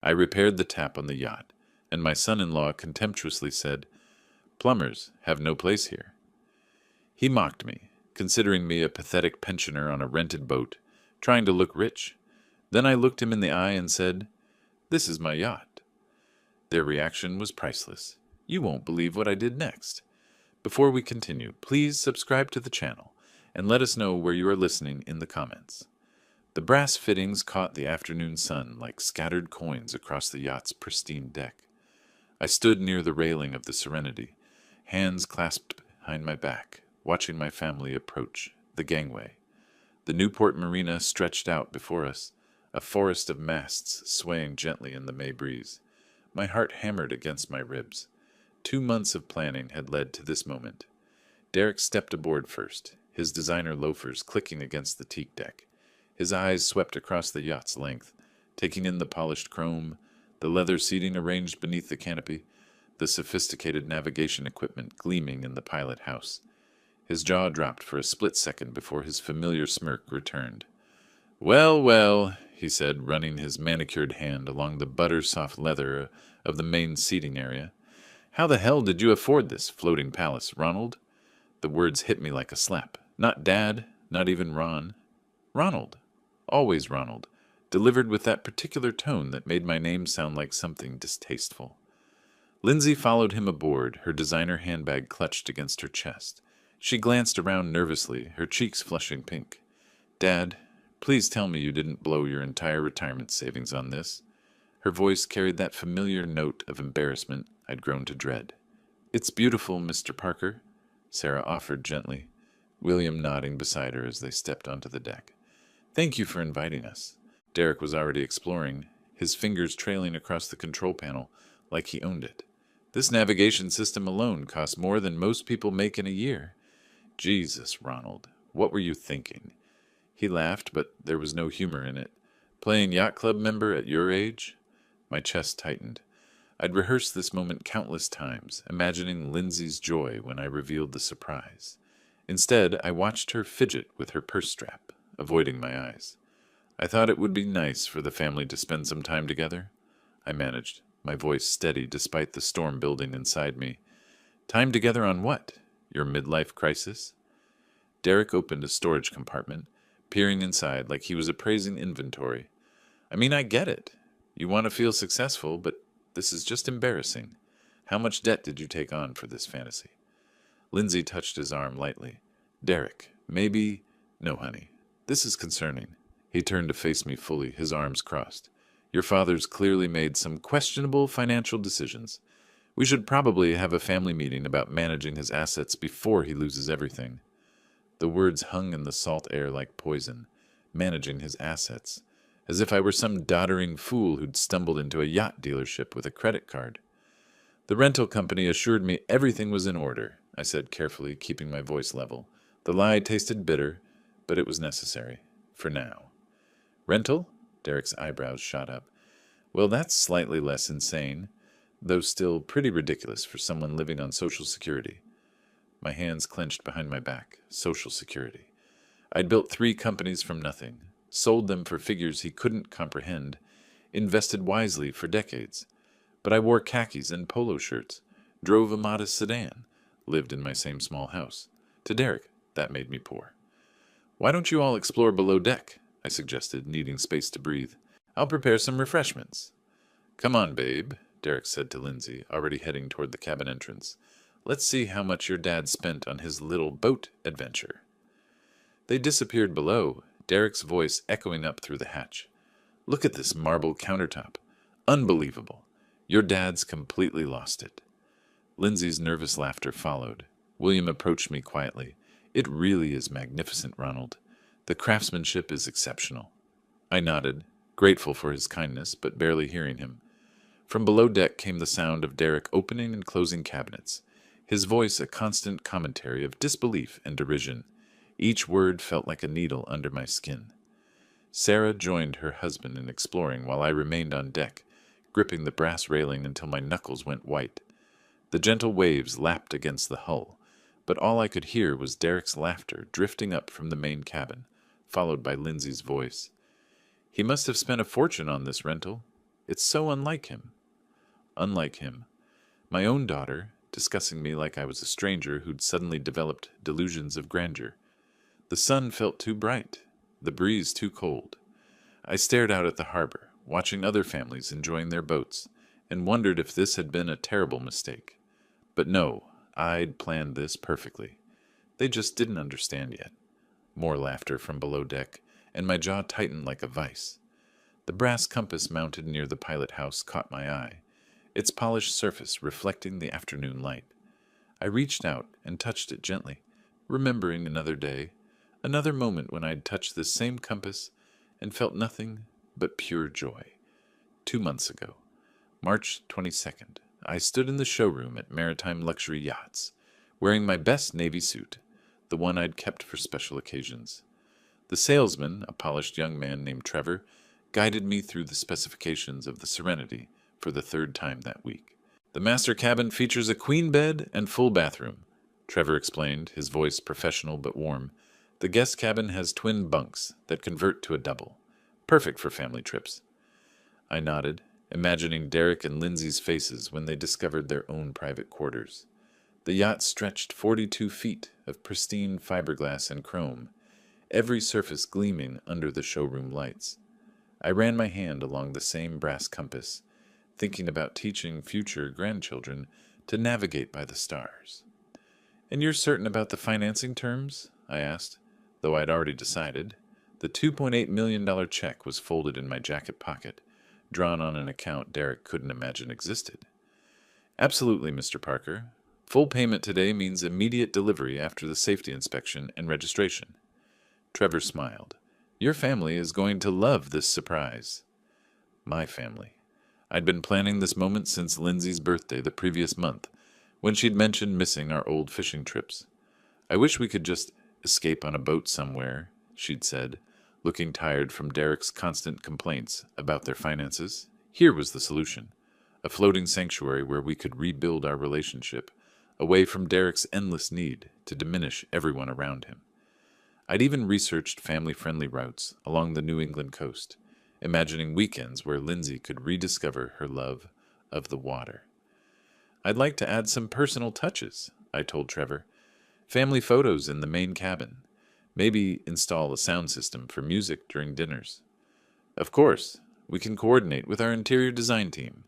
I repaired the tap on the yacht, and my son-in-law contemptuously said, "Plumbers have no place here." He mocked me, considering me a pathetic pensioner on a rented boat, trying to look rich. Then I looked him in the eye and said, "This is my yacht." Their reaction was priceless. You won't believe what I did next. Before we continue, please subscribe to the channel and let us know where you are listening in the comments. The brass fittings caught the afternoon sun like scattered coins across the yacht's pristine deck. I stood near the railing of the Serenity, hands clasped behind my back, watching my family approach the gangway. The Newport Marina stretched out before us, a forest of masts swaying gently in the May breeze. My heart hammered against my ribs. 2 months of planning had led to this moment. Derek stepped aboard first, his designer loafers clicking against the teak deck. His eyes swept across the yacht's length, taking in the polished chrome, the leather seating arranged beneath the canopy, the sophisticated navigation equipment gleaming in the pilot house. His jaw dropped for a split second before his familiar smirk returned. "Well, well," he said, running his manicured hand along the butter-soft leather of the main seating area. "How the hell did you afford this floating palace, Ronald?" The words hit me like a slap. Not Dad, not even Ron. Ronald. Always Ronald, delivered with that particular tone that made my name sound like something distasteful. Lindsay followed him aboard, her designer handbag clutched against her chest. She glanced around nervously, her cheeks flushing pink. "Dad, please tell me you didn't blow your entire retirement savings on this." Her voice carried that familiar note of embarrassment I'd grown to dread. "It's beautiful, Mr. Parker," Sarah offered gently, William nodding beside her as they stepped onto the deck. "Thank you for inviting us." Derek was already exploring, his fingers trailing across the control panel like he owned it. "This navigation system alone costs more than most people make in a year." "Jesus, Ronald, what were you thinking?" He laughed, but there was no humor in it. "Playing yacht club member at your age?" My chest tightened. I'd rehearsed this moment countless times, imagining Lindsay's joy when I revealed the surprise. Instead, I watched her fidget with her purse strap, avoiding my eyes. "I thought it would be nice for the family to spend some time together," I managed, my voice steady despite the storm building inside me. "Time together on what? Your midlife crisis?" Derek opened a storage compartment, peering inside like he was appraising inventory. "I mean, I get it. You want to feel successful, but this is just embarrassing. How much debt did you take on for this fantasy?" Lindsay touched his arm lightly. "Derek, maybe—" "No, honey. This is concerning." He turned to face me fully, his arms crossed. "Your father's clearly made some questionable financial decisions. We should probably have a family meeting about managing his assets before he loses everything." The words hung in the salt air like poison. Managing his assets. As if I were some doddering fool who'd stumbled into a yacht dealership with a credit card. "The rental company assured me everything was in order," I said carefully, keeping my voice level. The lie tasted bitter, but it was necessary. For now. "Rental?" Derek's eyebrows shot up. "Well, that's slightly less insane, though still pretty ridiculous for someone living on Social Security." My hands clenched behind my back. Social Security. I'd built 3 companies from nothing, sold them for figures he couldn't comprehend, invested wisely for decades. But I wore khakis and polo shirts, drove a modest sedan, lived in my same small house. To Derek, that made me poor. "Why don't you all explore below deck?" I suggested, needing space to breathe. "I'll prepare some refreshments." "Come on, babe," Derek said to Lindsay, already heading toward the cabin entrance. "Let's see how much your dad spent on his little boat adventure." They disappeared below, Derek's voice echoing up through the hatch. "Look at this marble countertop. Unbelievable. Your dad's completely lost it." Lindsay's nervous laughter followed. William approached me quietly. "It really is magnificent, Ronald. The craftsmanship is exceptional." I nodded, grateful for his kindness, but barely hearing him. From below deck came the sound of Derek opening and closing cabinets, his voice a constant commentary of disbelief and derision. Each word felt like a needle under my skin. Sarah joined her husband in exploring while I remained on deck, gripping the brass railing until my knuckles went white. The gentle waves lapped against the hull, but all I could hear was Derek's laughter drifting up from the main cabin, followed by Lindsay's voice. "He must have spent a fortune on this rental. It's so unlike him. Unlike him. My own daughter, discussing me like I was a stranger who'd suddenly developed delusions of grandeur. The sun felt too bright, the breeze too cold. I stared out at the harbor, watching other families enjoying their boats, and wondered if this had been a terrible mistake. But no, I'd planned this perfectly. They just didn't understand yet. More laughter from below deck, and my jaw tightened like a vice. The brass compass mounted near the pilot house caught my eye, its polished surface reflecting the afternoon light. I reached out and touched it gently, remembering another day, another moment when I'd touched this same compass and felt nothing but pure joy. 2 months ago, March 22nd, I stood in the showroom at Maritime Luxury Yachts, wearing my best navy suit, the one I'd kept for special occasions. The salesman, a polished young man named Trevor, guided me through the specifications of the Serenity for the 3rd time that week. The master cabin features a queen bed and full bathroom, Trevor explained, his voice professional but warm. The guest cabin has twin bunks that convert to a double, perfect for family trips. I nodded, imagining Derek and Lindsay's faces when they discovered their own private quarters. The yacht stretched 42 feet of pristine fiberglass and chrome, every surface gleaming under the showroom lights. I ran my hand along the same brass compass, thinking about teaching future grandchildren to navigate by the stars. "And you're certain about the financing terms?" I asked, though I'd already decided. The $2.8 million check was folded in my jacket pocket, drawn on an account Derek couldn't imagine existed. "Absolutely, Mr. Parker. Full payment today means immediate delivery after the safety inspection and registration." Trevor smiled. "Your family is going to love this surprise." My family. I'd been planning this moment since Lindsay's birthday the previous month, when she'd mentioned missing our old fishing trips. "I wish we could just escape on a boat somewhere," she'd said, looking tired from Derek's constant complaints about their finances. Here was the solution: a floating sanctuary where we could rebuild our relationship, away from Derek's endless need to diminish everyone around him. I'd even researched family-friendly routes along the New England coast, imagining weekends where Lindsay could rediscover her love of the water. "I'd like to add some personal touches," I told Trevor. "Family photos in the main cabin. Maybe install a sound system for music during dinners." "Of course, we can coordinate with our interior design team."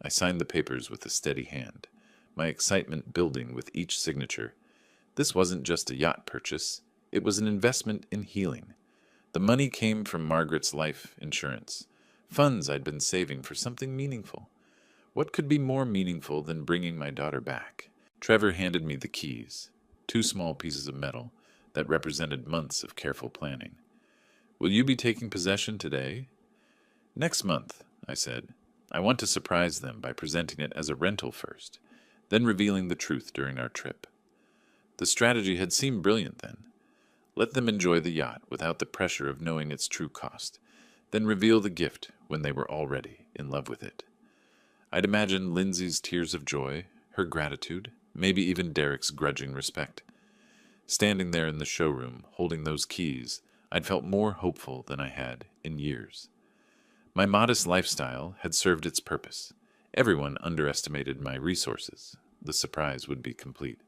I signed the papers with a steady hand, my excitement building with each signature. This wasn't just a yacht purchase. It was an investment in healing. The money came from Margaret's life insurance, funds I'd been saving for something meaningful. What could be more meaningful than bringing my daughter back? Trevor handed me the keys, 2 small pieces of metal that represented months of careful planning. "Will you be taking possession today?" "Next month," I said. "I want to surprise them by presenting it as a rental first, then revealing the truth during our trip." The strategy had seemed brilliant then. Let them enjoy the yacht without the pressure of knowing its true cost, then reveal the gift when they were already in love with it. I'd imagined Lindsay's tears of joy, her gratitude, maybe even Derek's grudging respect. Standing there in the showroom, holding those keys, I'd felt more hopeful than I had in years. My modest lifestyle had served its purpose. Everyone underestimated my resources. The surprise would be complete.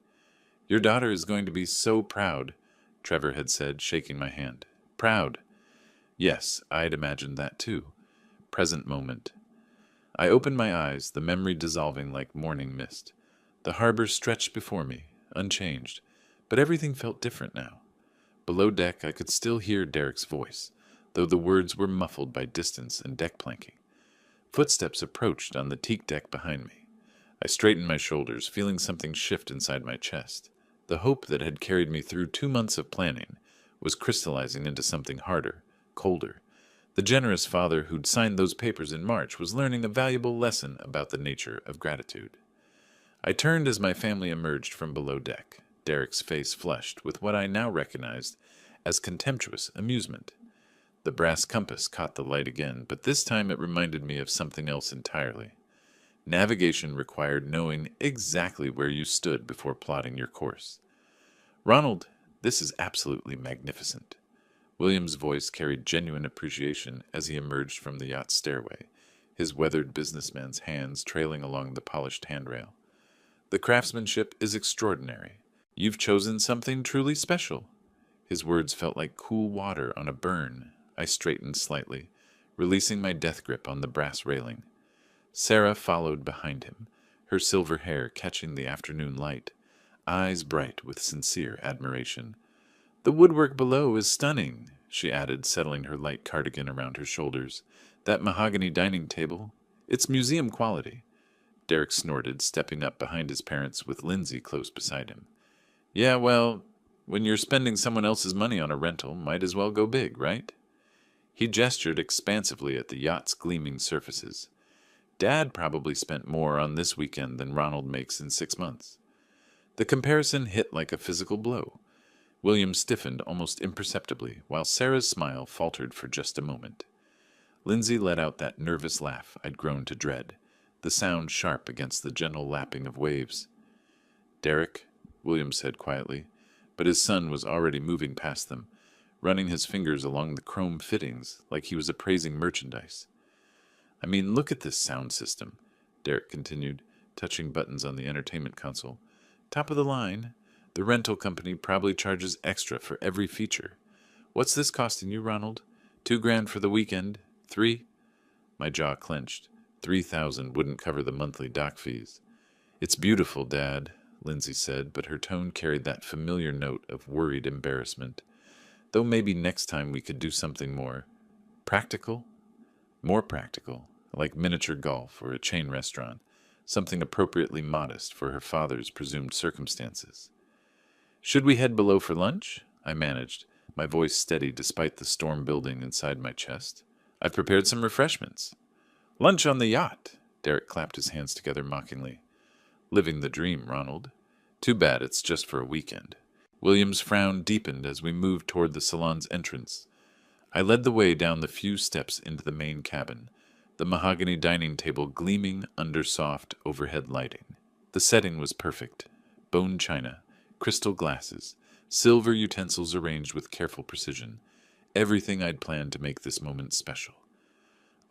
"Your daughter is going to be so proud," Trevor had said, shaking my hand. "Proud." Yes, I'd imagined that too. Present moment. I opened my eyes, the memory dissolving like morning mist. The harbor stretched before me, unchanged, but everything felt different now. Below deck, I could still hear Derek's voice, though the words were muffled by distance and deck planking. Footsteps approached on the teak deck behind me. I straightened my shoulders, feeling something shift inside my chest. The hope that had carried me through 2 months of planning was crystallizing into something harder, colder. The generous father who'd signed those papers in March was learning a valuable lesson about the nature of gratitude. I turned as my family emerged from below deck, Derek's face flushed with what I now recognized as contemptuous amusement. The brass compass caught the light again, but this time it reminded me of something else entirely. Navigation required knowing exactly where you stood before plotting your course. "Ronald, this is absolutely magnificent." William's voice carried genuine appreciation as he emerged from the yacht's stairway, his weathered businessman's hands trailing along the polished handrail. "The craftsmanship is extraordinary. You've chosen something truly special." His words felt like cool water on a burn. I straightened slightly, releasing my death grip on the brass railing. Sarah followed behind him, her silver hair catching the afternoon light, eyes bright with sincere admiration. "The woodwork below is stunning," she added, settling her light cardigan around her shoulders. "That mahogany dining table, it's museum quality." Derek snorted, stepping up behind his parents with Lindsay close beside him. "Yeah, well, when you're spending someone else's money on a rental, might as well go big, right?" He gestured expansively at the yacht's gleaming surfaces. "Dad probably spent more on this weekend than Ronald makes in 6 months." The comparison hit like a physical blow. William stiffened almost imperceptibly, while Sarah's smile faltered for just a moment. Lindsay let out that nervous laugh I'd grown to dread, the sound sharp against the gentle lapping of waves. "Derek," William said quietly, but his son was already moving past them, running his fingers along the chrome fittings like he was appraising merchandise. "I mean, look at this sound system," Derek continued, touching buttons on the entertainment console. "Top of the line. The rental company probably charges extra for every feature. What's this costing you, Ronald? $2,000 for the weekend? 3? My jaw clenched. 3,000 wouldn't cover the monthly dock fees. "It's beautiful, Dad," Lindsay said, but her tone carried that familiar note of worried embarrassment. "Though maybe next time we could do something more practical? More practical, like miniature golf or a chain restaurant, something appropriately modest for her father's presumed circumstances." "Should we head below for lunch?" I managed, my voice steady despite the storm building inside my chest. "I've prepared some refreshments." "Lunch on the yacht!" Derek clapped his hands together mockingly. "Living the dream, Ronald. Too bad it's just for a weekend." William's frown deepened as we moved toward the salon's entrance. I led the way down the few steps into the main cabin, the mahogany dining table gleaming under soft overhead lighting. The setting was perfect. Bone china, crystal glasses, silver utensils arranged with careful precision. Everything I'd planned to make this moment special.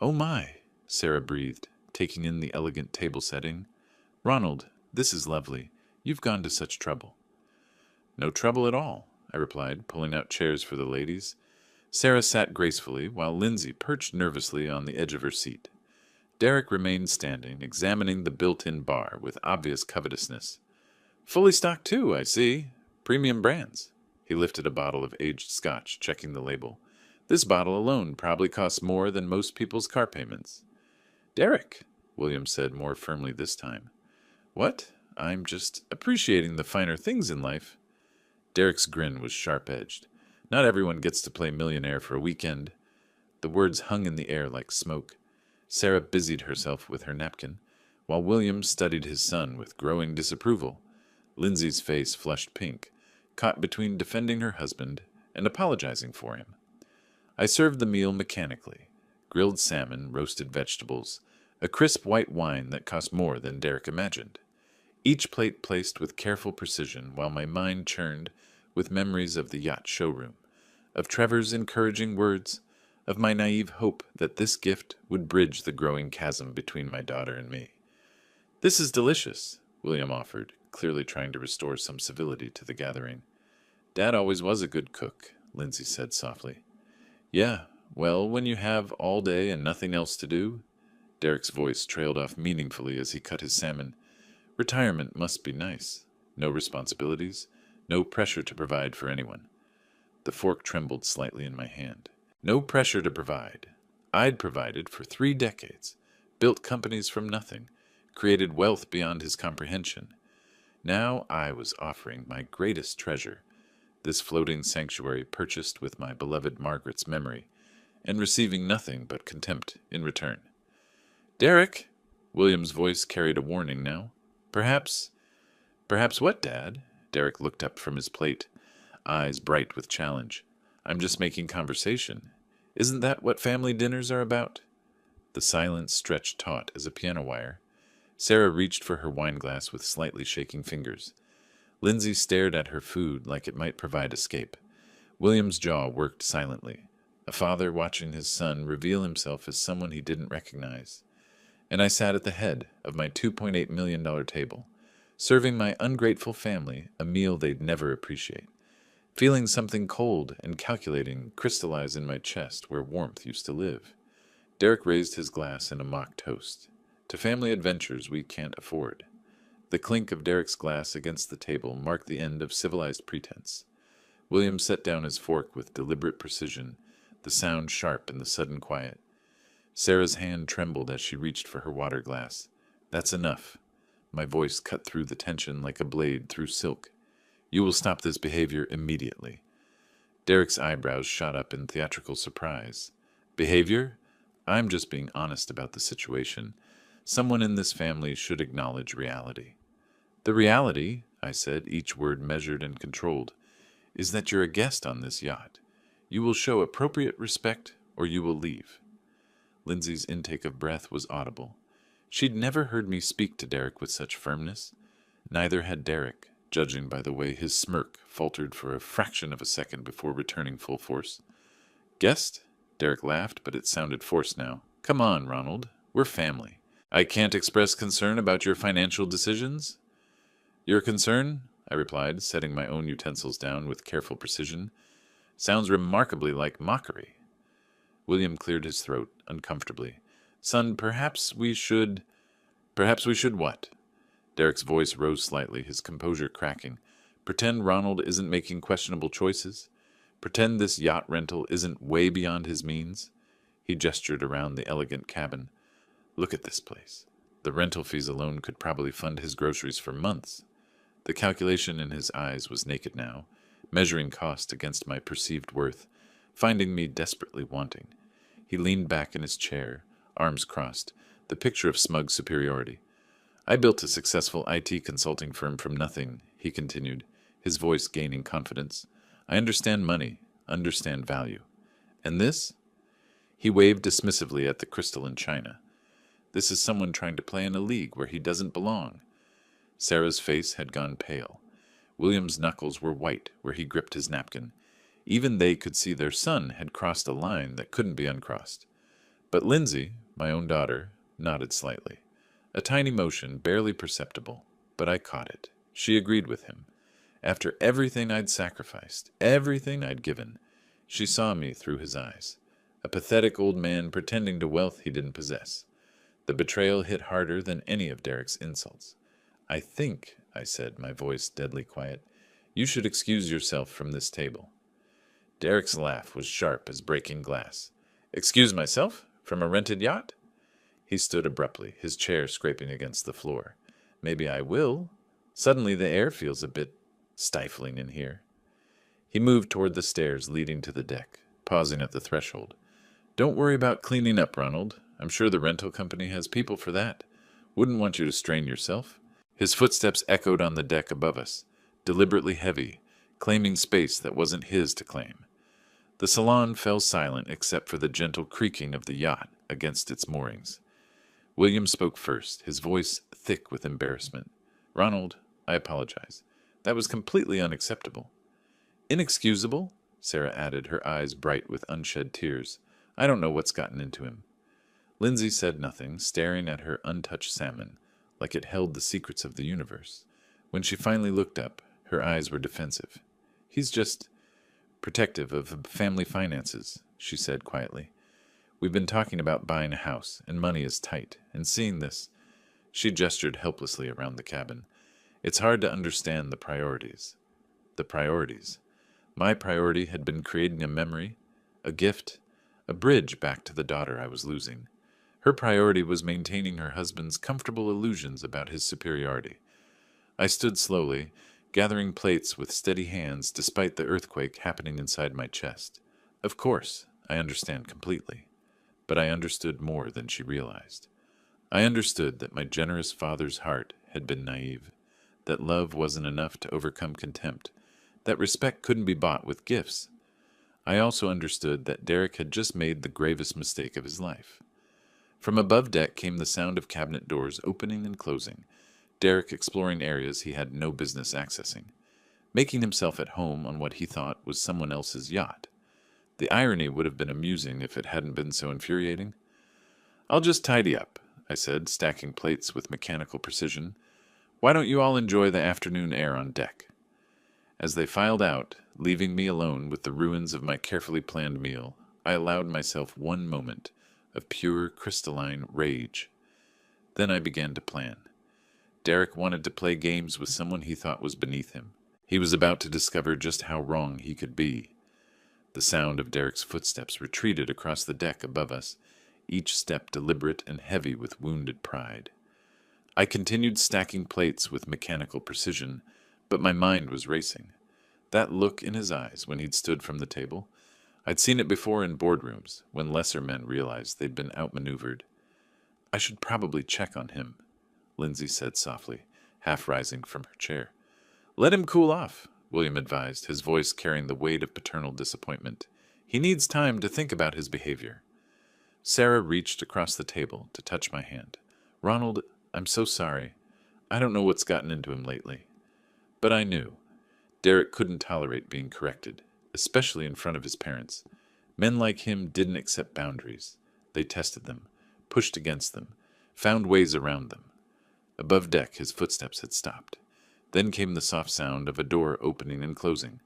"Oh my," Sarah breathed, taking in the elegant table setting. "Ronald, this is lovely. You've gone to such trouble." "No trouble at all," I replied, pulling out chairs for the ladies. Sarah sat gracefully, while Lindsay perched nervously on the edge of her seat. Derek remained standing, examining the built-in bar with obvious covetousness. "Fully stocked too, I see. Premium brands." He lifted a bottle of aged scotch, checking the label. "This bottle alone probably costs more than most people's car payments." "Derek," William said more firmly this time. "What? I'm just appreciating the finer things in life." Derek's grin was sharp-edged. "Not everyone gets to play millionaire for a weekend." The words hung in the air like smoke. Sarah busied herself with her napkin, while William studied his son with growing disapproval. Lindsay's face flushed pink, caught between defending her husband and apologizing for him. I served the meal mechanically: grilled salmon, roasted vegetables, a crisp white wine that cost more than Derek imagined. Each plate placed with careful precision while my mind churned with memories of the yacht showroom, of Trevor's encouraging words, of my naive hope that this gift would bridge the growing chasm between my daughter and me. "This is delicious," William offered, clearly trying to restore some civility to the gathering. "Dad always was a good cook," Lindsay said softly. "Yeah, well, when you have all day and nothing else to do," Derek's voice trailed off meaningfully as he cut his salmon. "Retirement must be nice. No responsibilities, no pressure to provide for anyone." The fork trembled slightly in my hand. No pressure to provide. I'd provided for 3 decades, built companies from nothing, created wealth beyond his comprehension. Now I was offering my greatest treasure, this floating sanctuary purchased with my beloved Margaret's memory, and receiving nothing but contempt in return. "Derek!" William's voice carried a warning now. Perhaps what, Dad?" Derek looked up from his plate, eyes bright with challenge. "I'm just making conversation. Isn't that what family dinners are about?" The silence stretched taut as a piano wire. Sarah reached for her wineglass with slightly shaking fingers. Lindsay stared at her food like it might provide escape. William's jaw worked silently, a father watching his son reveal himself as someone he didn't recognize. and I sat at the head of my $2.8 million table, serving my ungrateful family a meal they'd never appreciate, feeling something cold and calculating crystallize in my chest where warmth used to live. Derek raised his glass in a mock toast. To family adventures we can't afford. The clink of Derek's glass against the table marked the end of civilized pretense. William set down his fork with deliberate precision, the sound sharp in the sudden quiet. Sarah's hand trembled as she reached for her water glass. "That's enough." My voice cut through the tension like a blade through silk. "You will stop this behavior immediately." Derek's eyebrows shot up in theatrical surprise. "Behavior? I'm just being honest about the situation. Someone in this family should acknowledge reality." "The reality," I said, each word measured and controlled, "is that you're a guest on this yacht. You will show appropriate respect or you will leave." Lindsay's intake of breath was audible. She'd never heard me speak to Derek with such firmness. Neither had Derek, judging by the way his smirk faltered for a fraction of a second before returning full force. "Guest?" Derek laughed, but it sounded forced now. "Come on, Ronald. We're family. I can't express concern about your financial decisions?" "Your concern?" I replied, setting my own utensils down with careful precision. "Sounds remarkably like mockery." William cleared his throat uncomfortably. "Son, perhaps we should what?" Derek's voice rose slightly, his composure cracking. "Pretend Ronald isn't making questionable choices? Pretend this yacht rental isn't way beyond his means?" He gestured around the elegant cabin. "Look at this place. The rental fees alone could probably fund his groceries for months." The calculation in his eyes was naked now, measuring cost against my perceived worth, finding me desperately wanting. He leaned back in his chair, arms crossed, the picture of smug superiority. "I built a successful IT consulting firm from nothing," he continued, his voice gaining confidence. "I understand money, understand value. And this?" He waved dismissively at the crystal and china. "This is someone trying to play in a league where he doesn't belong." Sarah's face had gone pale. William's knuckles were white where he gripped his napkin. Even they could see their son had crossed a line that couldn't be uncrossed. But Lindsay, my own daughter, nodded slightly. A tiny motion, barely perceptible, but I caught it. She agreed with him. After everything I'd sacrificed, everything I'd given, she saw me through his eyes. A pathetic old man pretending to wealth he didn't possess. The betrayal hit harder than any of Derek's insults. "I think," I said, my voice deadly quiet, "you should excuse yourself from this table." Derek's laugh was sharp as breaking glass. "Excuse myself? From a rented yacht?" He stood abruptly, his chair scraping against the floor. "Maybe I will. Suddenly the air feels a bit stifling in here." He moved toward the stairs leading to the deck, pausing at the threshold. "Don't worry about cleaning up, Ronald. I'm sure the rental company has people for that. Wouldn't want you to strain yourself." His footsteps echoed on the deck above us, deliberately heavy, claiming space that wasn't his to claim. The salon fell silent except for the gentle creaking of the yacht against its moorings. William spoke first, his voice thick with embarrassment. "Ronald, I apologize. That was completely unacceptable." "Inexcusable?" Sarah added, her eyes bright with unshed tears. "I don't know what's gotten into him." Lindsay said nothing, staring at her untouched salmon, like it held the secrets of the universe. When she finally looked up, her eyes were defensive. "He's just protective of family finances," she said quietly. "We've been talking about buying a house, and money is tight, and seeing this—" She gestured helplessly around the cabin. "It's hard to understand the priorities." The priorities. My priority had been creating a memory, a gift, a bridge back to the daughter I was losing. Her priority was maintaining her husband's comfortable illusions about his superiority. I stood slowly, gathering plates with steady hands despite the earthquake happening inside my chest. Of course, I understand completely. But I understood more than she realized. I understood that my generous father's heart had been naive, that love wasn't enough to overcome contempt, that respect couldn't be bought with gifts. I also understood that Derek had just made the gravest mistake of his life. From above deck came the sound of cabinet doors opening and closing, Derek exploring areas he had no business accessing, making himself at home on what he thought was someone else's yacht. The irony would have been amusing if it hadn't been so infuriating. "I'll just tidy up," I said, stacking plates with mechanical precision. "Why don't you all enjoy the afternoon air on deck?" As they filed out, leaving me alone with the ruins of my carefully planned meal, I allowed myself one moment of pure crystalline rage. Then I began to plan. Derek wanted to play games with someone he thought was beneath him. He was about to discover just how wrong he could be. The sound of Derek's footsteps retreated across the deck above us, each step deliberate and heavy with wounded pride. I continued stacking plates with mechanical precision, but my mind was racing. That look in his eyes when he'd stood from the table, I'd seen it before in boardrooms, when lesser men realized they'd been outmaneuvered. "I should probably check on him," Lindsay said softly, half rising from her chair. "Let him cool off," William advised, his voice carrying the weight of paternal disappointment. "He needs time to think about his behavior." Sarah reached across the table to touch my hand. "Ronald, I'm so sorry. I don't know what's gotten into him lately." But I knew. Derek couldn't tolerate being corrected, especially in front of his parents. Men like him didn't accept boundaries. They tested them, pushed against them, found ways around them. Above deck, his footsteps had stopped. Then came the soft sound of a door opening and closing.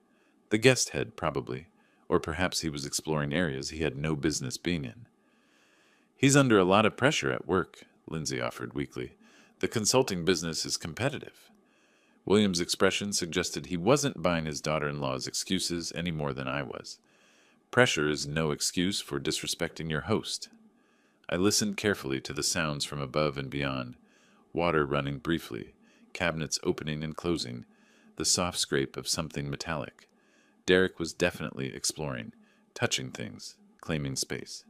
The guest head, probably, or perhaps he was exploring areas he had no business being in. "He's under a lot of pressure at work," Lindsay offered weakly. "The consulting business is competitive." William's expression suggested he wasn't buying his daughter-in-law's excuses any more than I was. Pressure is no excuse for disrespecting your host. I listened carefully to the sounds from above and beyond, water running briefly, cabinets opening and closing, the soft scrape of something metallic. Derek was definitely exploring, touching things, claiming space.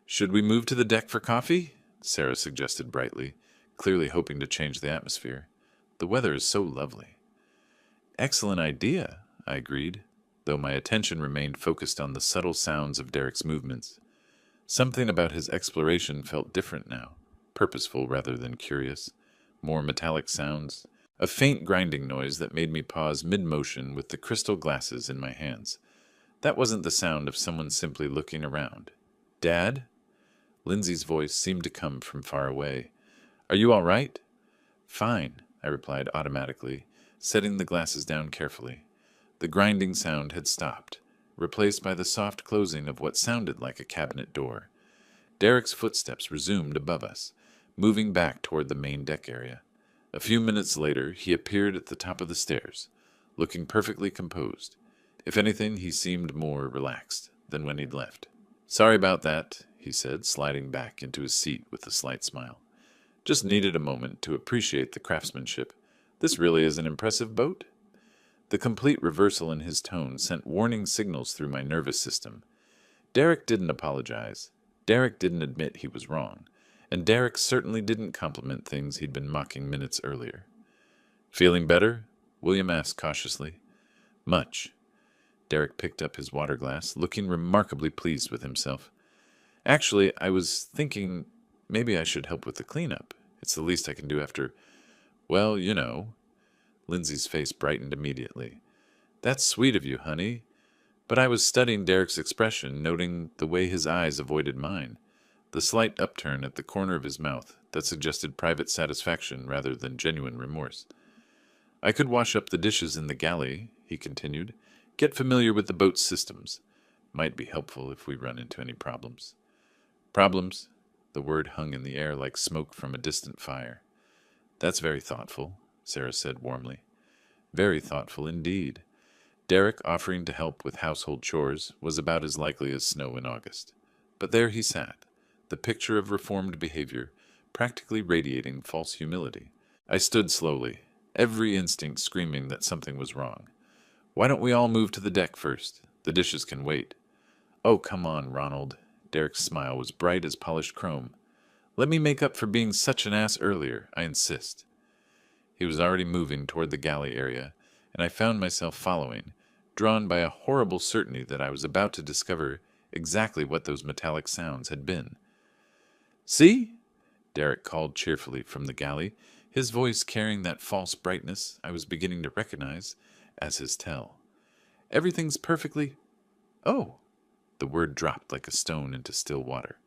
"Should we move to the deck for coffee?" Sarah suggested brightly, clearly hoping to change the atmosphere. "The weather is so lovely." "Excellent idea," I agreed, though my attention remained focused on the subtle sounds of Derek's movements. Something about his exploration felt different now, purposeful rather than curious. More metallic sounds, a faint grinding noise that made me pause mid-motion with the crystal glasses in my hands. That wasn't the sound of someone simply looking around. "Dad?" Lindsay's voice seemed to come from far away. "Are you all right?" "Fine," I replied automatically, setting the glasses down carefully. The grinding sound had stopped, replaced by the soft closing of what sounded like a cabinet door. Derek's footsteps resumed above us, moving back toward the main deck area. A few minutes later, he appeared at the top of the stairs, looking perfectly composed. If anything, he seemed more relaxed than when he'd left. "Sorry about that," he said, sliding back into his seat with a slight smile. "Just needed a moment to appreciate the craftsmanship. This really is an impressive boat." The complete reversal in his tone sent warning signals through my nervous system. Derek didn't apologize. Derek didn't admit he was wrong. And Derek certainly didn't compliment things he'd been mocking minutes earlier. "Feeling better?" William asked cautiously. "Much." Derek picked up his water glass, looking remarkably pleased with himself. "Actually, I was thinking maybe I should help with the cleanup. It's the least I can do after, well, you know." Lindsay's face brightened immediately. "That's sweet of you, honey." But I was studying Derek's expression, noting the way his eyes avoided mine, the slight upturn at the corner of his mouth that suggested private satisfaction rather than genuine remorse. "I could wash up the dishes in the galley," he continued. "Get familiar with the boat's systems. Might be helpful if we run into any problems." "Problems?" The word hung in the air like smoke from a distant fire. "That's very thoughtful," Sarah said warmly. "Very thoughtful indeed." Derek offering to help with household chores was about as likely as snow in August. But there he sat, the picture of reformed behavior, practically radiating false humility. I stood slowly, every instinct screaming that something was wrong. "Why don't we all move to the deck first? The dishes can wait." "Oh, come on, Ronald." Derek's smile was bright as polished chrome. "Let me make up for being such an ass earlier, I insist." He was already moving toward the galley area, and I found myself following, drawn by a horrible certainty that I was about to discover exactly what those metallic sounds had been. "See?" Derek called cheerfully from the galley, his voice carrying that false brightness I was beginning to recognize as his tell. "Everything's perfectly—" "Oh!" The word dropped like a stone into still water.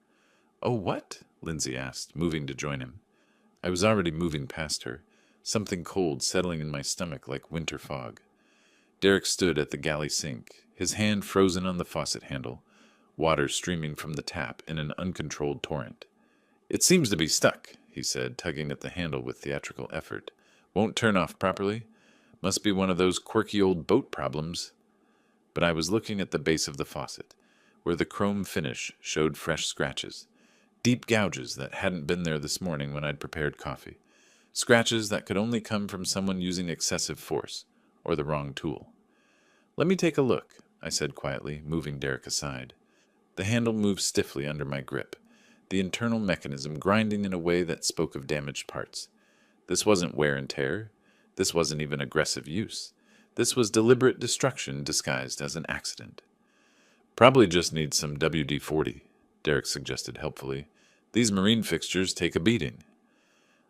"Oh, what?" Lindsay asked, moving to join him. I was already moving past her, something cold settling in my stomach like winter fog. Derek stood at the galley sink, his hand frozen on the faucet handle, water streaming from the tap in an uncontrolled torrent. "It seems to be stuck," he said, tugging at the handle with theatrical effort. "Won't turn off properly? Must be one of those quirky old boat problems." But I was looking at the base of the faucet, where the chrome finish showed fresh scratches. Deep gouges that hadn't been there this morning when I'd prepared coffee. Scratches that could only come from someone using excessive force, or the wrong tool. "Let me take a look," I said quietly, moving Derek aside. The handle moved stiffly under my grip, the internal mechanism grinding in a way that spoke of damaged parts. This wasn't wear and tear. This wasn't even aggressive use. This was deliberate destruction disguised as an accident. "Probably just needs some WD-40, Derek suggested helpfully. "These marine fixtures take a beating."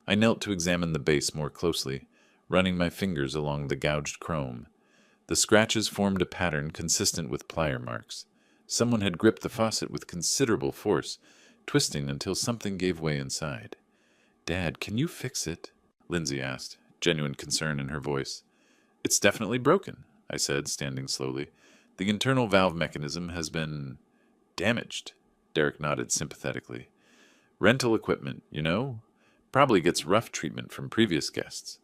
I knelt to examine the base more closely, running my fingers along the gouged chrome. The scratches formed a pattern consistent with plier marks. Someone had gripped the faucet with considerable force, twisting until something gave way inside. "Dad, can you fix it?" Lindsay asked, genuine concern in her voice. "It's definitely broken," I said, standing slowly. "The internal valve mechanism has been damaged." Derek nodded sympathetically. "Rental equipment, you know? Probably gets rough treatment from previous guests.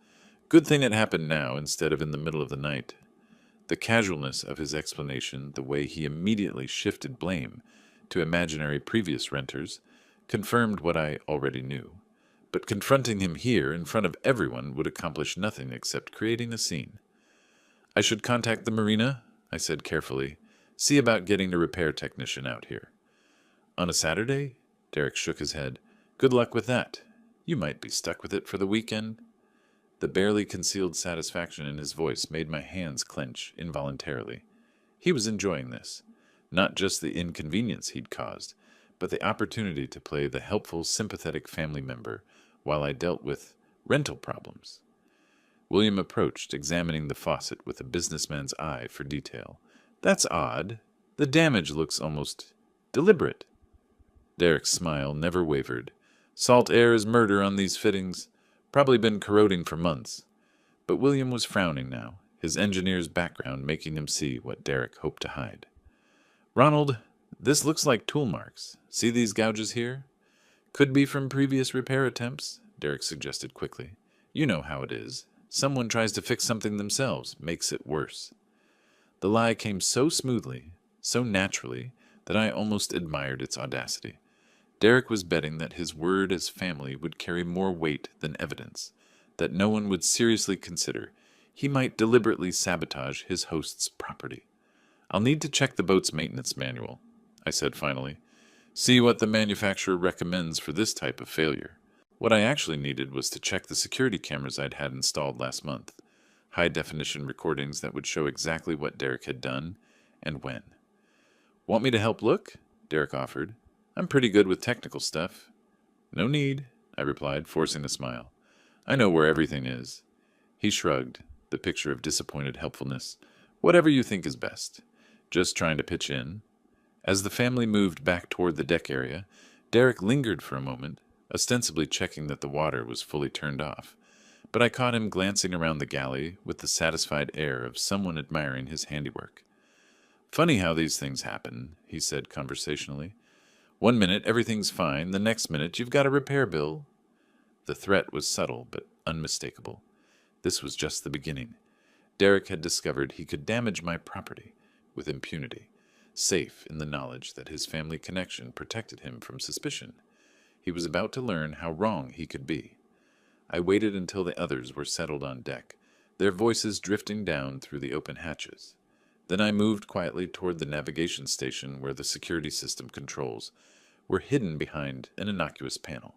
Good thing it happened now instead of in the middle of the night." The casualness of his explanation, the way he immediately shifted blame to imaginary previous renters, confirmed what I already knew. But confronting him here in front of everyone would accomplish nothing except creating a scene. "I should contact the marina," I said carefully. "See about getting a repair technician out here." "On a Saturday?" Derek shook his head. "Good luck with that. You might be stuck with it for the weekend." The barely concealed satisfaction in his voice made my hands clench involuntarily. He was enjoying this. Not just the inconvenience he'd caused, but the opportunity to play the helpful, sympathetic family member while I dealt with rental problems. William approached, examining the faucet with a businessman's eye for detail. "That's odd. The damage looks almost deliberate." Derek's smile never wavered. "Salt air is murder on these fittings. Probably been corroding for months." But William was frowning now, his engineer's background making him see what Derek hoped to hide. "Ronald, this looks like tool marks. See these gouges here?" "Could be from previous repair attempts," Derek suggested quickly. "You know how it is. Someone tries to fix something themselves, makes it worse." The lie came so smoothly, so naturally, that I almost admired its audacity. Derek was betting that his word as family would carry more weight than evidence, that no one would seriously consider he might deliberately sabotage his host's property. "I'll need to check the boat's maintenance manual," I said finally. "See what the manufacturer recommends for this type of failure." What I actually needed was to check the security cameras I'd had installed last month, high-definition recordings that would show exactly what Derek had done and when. "Want me to help look?" Derek offered. "I'm pretty good with technical stuff." "No need," I replied, forcing a smile. "I know where everything is." He shrugged, the picture of disappointed helpfulness. "Whatever you think is best. Just trying to pitch in." As the family moved back toward the deck area, Derek lingered for a moment, ostensibly checking that the water was fully turned off. But I caught him glancing around the galley with the satisfied air of someone admiring his handiwork. "Funny how these things happen," he said conversationally. "One minute everything's fine, the next minute you've got a repair bill." The threat was subtle but unmistakable. This was just the beginning. Derek had discovered he could damage my property with impunity, safe in the knowledge that his family connection protected him from suspicion. He was about to learn how wrong he could be. I waited until the others were settled on deck, their voices drifting down through the open hatches. Then I moved quietly toward the navigation station where the security system controls were hidden behind an innocuous panel.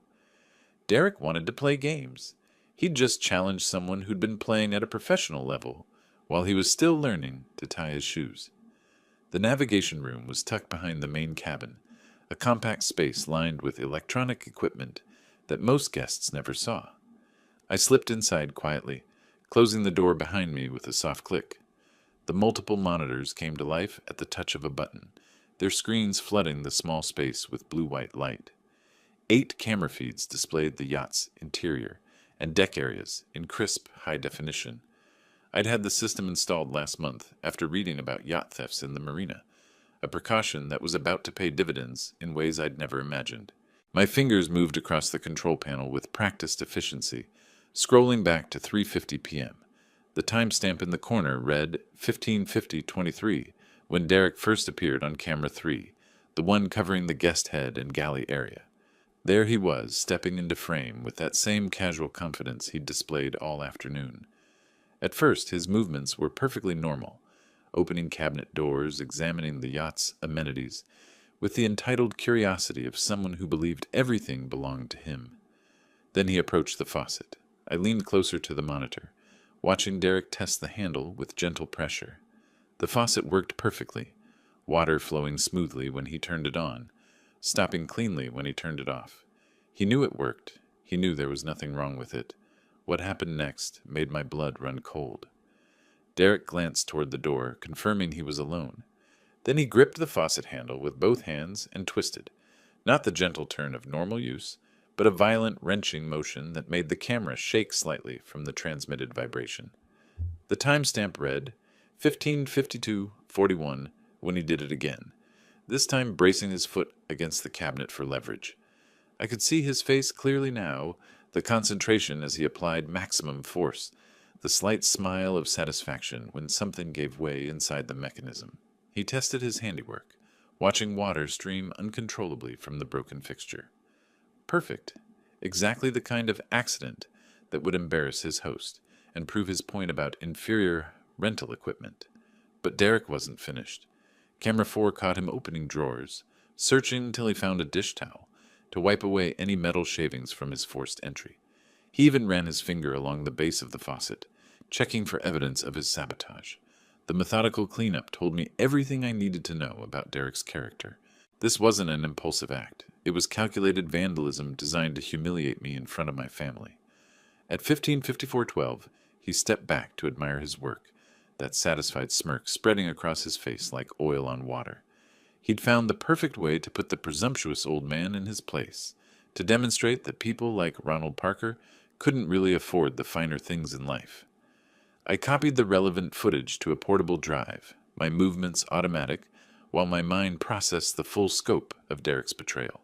Derek wanted to play games. He'd just challenged someone who'd been playing at a professional level while he was still learning to tie his shoes. The navigation room was tucked behind the main cabin, a compact space lined with electronic equipment that most guests never saw. I slipped inside quietly, closing the door behind me with a soft click. The multiple monitors came to life at the touch of a button, their screens flooding the small space with blue-white light. 8 camera feeds displayed the yacht's interior and deck areas in crisp, high definition. I'd had the system installed last month after reading about yacht thefts in the marina, a precaution that was about to pay dividends in ways I'd never imagined. My fingers moved across the control panel with practiced efficiency, scrolling back to 3:50 p.m. The timestamp in the corner read 15:50:23 when Derek first appeared on camera 3, the one covering the guest head and galley area. There he was, stepping into frame with that same casual confidence he'd displayed all afternoon. At first, his movements were perfectly normal, opening cabinet doors, examining the yacht's amenities, with the entitled curiosity of someone who believed everything belonged to him. Then he approached the faucet. I leaned closer to the monitor, watching Derek test the handle with gentle pressure. The faucet worked perfectly, water flowing smoothly when he turned it on, stopping cleanly when he turned it off. He knew it worked. He knew there was nothing wrong with it. What happened next made my blood run cold. Derek glanced toward the door, confirming he was alone. Then he gripped the faucet handle with both hands and twisted, not the gentle turn of normal use, but a violent wrenching motion that made the camera shake slightly from the transmitted vibration. The timestamp read 15:52:41 when he did it again, this time bracing his foot against the cabinet for leverage. I could see his face clearly now, the concentration as he applied maximum force, the slight smile of satisfaction when something gave way inside the mechanism. He tested his handiwork, watching water stream uncontrollably from the broken fixture. Perfect. Exactly the kind of accident that would embarrass his host and prove his point about inferior rental equipment. But Derek wasn't finished. Camera 4 caught him opening drawers, searching until he found a dish towel to wipe away any metal shavings from his forced entry. He even ran his finger along the base of the faucet, checking for evidence of his sabotage. The methodical cleanup told me everything I needed to know about Derek's character. This wasn't an impulsive act. It was calculated vandalism designed to humiliate me in front of my family. At 15:54:12, he stepped back to admire his work, that satisfied smirk spreading across his face like oil on water. He'd found the perfect way to put the presumptuous old man in his place, to demonstrate that people like Ronald Parker couldn't really afford the finer things in life. I copied the relevant footage to a portable drive, my movements automatic, while my mind processed the full scope of Derek's betrayal.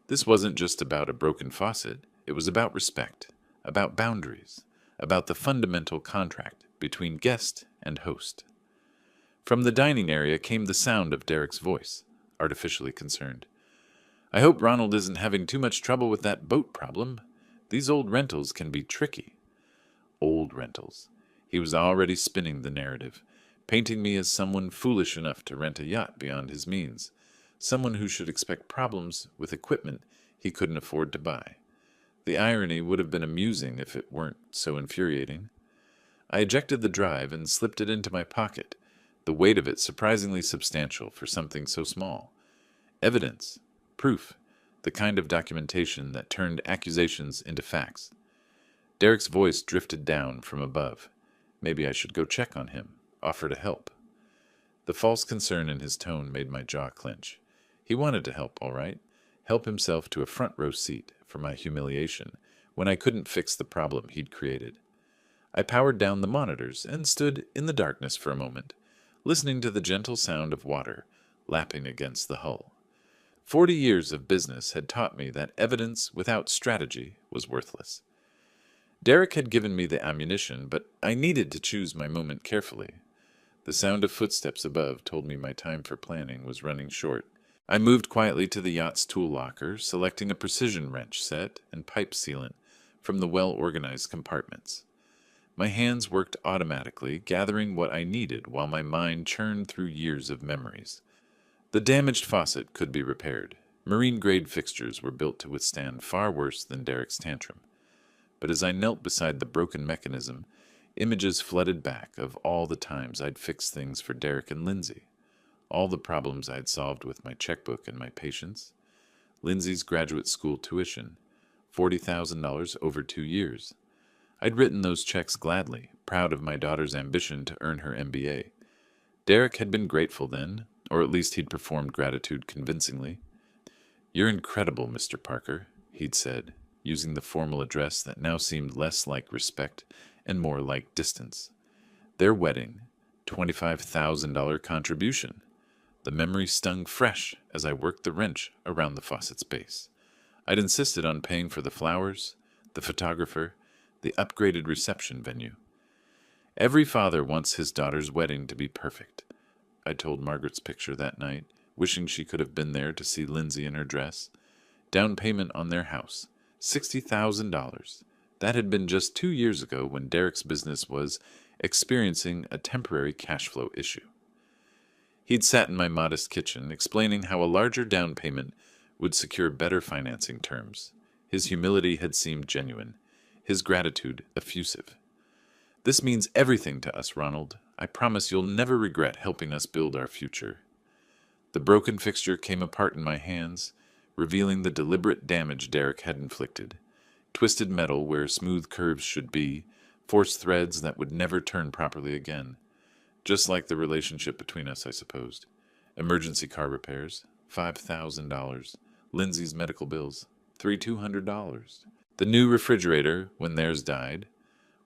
This wasn't just about a broken faucet, it was about respect, about boundaries, about the fundamental contract between guest and host. From the dining area came the sound of Derek's voice, artificially concerned. "I hope Ronald isn't having too much trouble with that boat problem. These old rentals can be tricky." Old rentals. He was already spinning the narrative, painting me as someone foolish enough to rent a yacht beyond his means, someone who should expect problems with equipment he couldn't afford to buy. The irony would have been amusing if it weren't so infuriating. I ejected the drive and slipped it into my pocket, the weight of it surprisingly substantial for something so small. Evidence, proof, the kind of documentation that turned accusations into facts. Derek's voice drifted down from above. Maybe I should go check on him, offer to help. The false concern in his tone made my jaw clench. He wanted to help, all right, help himself to a front row seat for my humiliation when I couldn't fix the problem he'd created. I powered down the monitors and stood in the darkness for a moment, listening to the gentle sound of water lapping against the hull. 40 years of business had taught me that evidence without strategy was worthless. Derek had given me the ammunition, but I needed to choose my moment carefully. The sound of footsteps above told me my time for planning was running short. I moved quietly to the yacht's tool locker, selecting a precision wrench set and pipe sealant from the well-organized compartments. My hands worked automatically, gathering what I needed while my mind churned through years of memories. The damaged faucet could be repaired. Marine-grade fixtures were built to withstand far worse than Derek's tantrum. But as I knelt beside the broken mechanism, images flooded back of all the times I'd fixed things for Derek and Lindsay, all the problems I'd solved with my checkbook and my patience. Lindsay's graduate school tuition, $40,000 over 2 years. I'd written those checks gladly, proud of my daughter's ambition to earn her MBA. Derek had been grateful then, or at least he'd performed gratitude convincingly. "You're incredible, Mr. Parker," he'd said, using the formal address that now seemed less like respect and more like distance. Their wedding, $25,000 contribution. The memory stung fresh as I worked the wrench around the faucet's base. I'd insisted on paying for the flowers, the photographer, the upgraded reception venue. Every father wants his daughter's wedding to be perfect. I told Margaret's picture that night, wishing she could have been there to see Lindsay in her dress. Down payment on their house, $60,000. That had been just 2 years ago when Derek's business was experiencing a temporary cash flow issue. He'd sat in my modest kitchen, explaining how a larger down payment would secure better financing terms. His humility had seemed genuine, his gratitude effusive. "This means everything to us, Ronald. I promise you'll never regret helping us build our future." The broken fixture came apart in my hands, revealing the deliberate damage Derek had inflicted. Twisted metal where smooth curves should be, forced threads that would never turn properly again. Just like the relationship between us, I supposed. Emergency car repairs, $5,000. Lindsay's medical bills, $3,200. The new refrigerator when theirs died.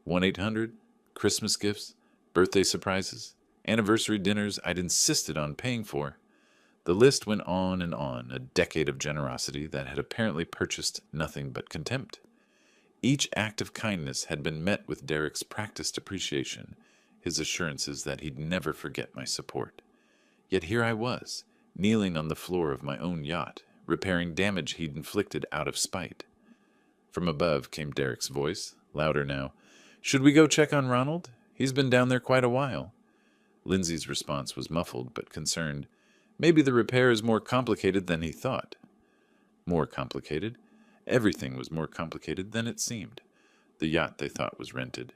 1-800, Christmas gifts, birthday surprises, anniversary dinners I'd insisted on paying for. The list went on, a decade of generosity that had apparently purchased nothing but contempt. Each act of kindness had been met with Derek's practiced appreciation, his assurances that he'd never forget my support. Yet here I was, kneeling on the floor of my own yacht, repairing damage he'd inflicted out of spite. From above came Derek's voice, louder now. "Should we go check on Ronald? He's been down there quite a while." Lindsay's response was muffled but concerned. Maybe the repair is more complicated than he thought. More complicated? Everything was more complicated than it seemed. The yacht they thought was rented.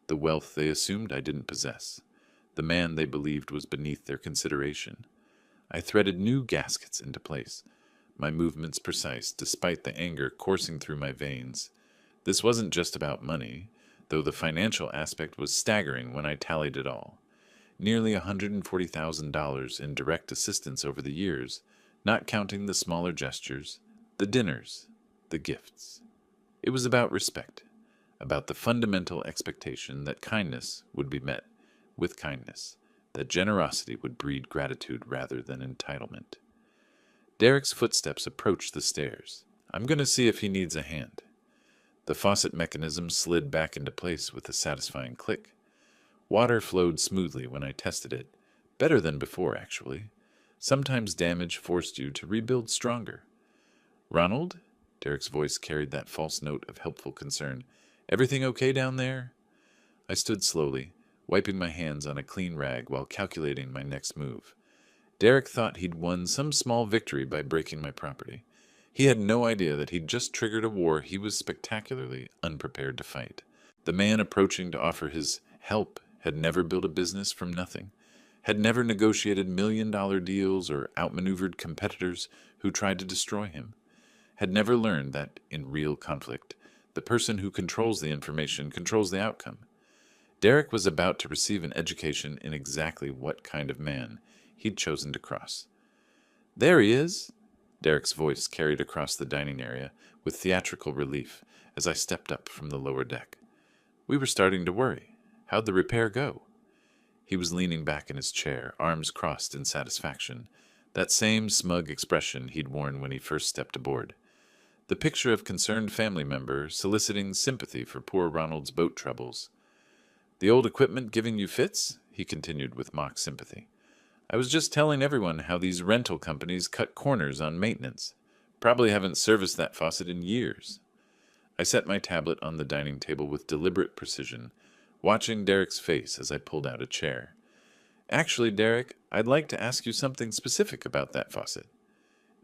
The wealth they assumed I didn't possess. The man they believed was beneath their consideration. I threaded new gaskets into place, my movements precise despite the anger coursing through my veins. This wasn't just about money, though the financial aspect was staggering when I tallied it all. Nearly $140,000 in direct assistance over the years, not counting the smaller gestures, the dinners, the gifts. It was about respect, about the fundamental expectation that kindness would be met with kindness, that generosity would breed gratitude rather than entitlement. Derek's footsteps approached the stairs. "I'm going to see if he needs a hand." The faucet mechanism slid back into place with a satisfying click. Water flowed smoothly when I tested it. Better than before, actually. Sometimes damage forced you to rebuild stronger. "Ronald?" Derek's voice carried that false note of helpful concern. "Everything okay down there?" I stood slowly, wiping my hands on a clean rag while calculating my next move. Derek thought he'd won some small victory by breaking my property. He had no idea that he'd just triggered a war he was spectacularly unprepared to fight. The man approaching to offer his help had never built a business from nothing, had never negotiated million-dollar deals or outmaneuvered competitors who tried to destroy him, had never learned that, in real conflict, the person who controls the information controls the outcome. Derek was about to receive an education in exactly what kind of man he'd chosen to cross. "There he is!" Derek's voice carried across the dining area with theatrical relief as I stepped up from the lower deck. We were starting to worry. How'd the repair go? He was leaning back in his chair, arms crossed in satisfaction, that same smug expression he'd worn when he first stepped aboard. The picture of concerned family member soliciting sympathy for poor Ronald's boat troubles. "The old equipment giving you fits?" he continued with mock sympathy. "I was just telling everyone how these rental companies cut corners on maintenance. Probably haven't serviced that faucet in years." I set my tablet on the dining table with deliberate precision, watching Derek's face as I pulled out a chair. "Actually, Derek, I'd like to ask you something specific about that faucet."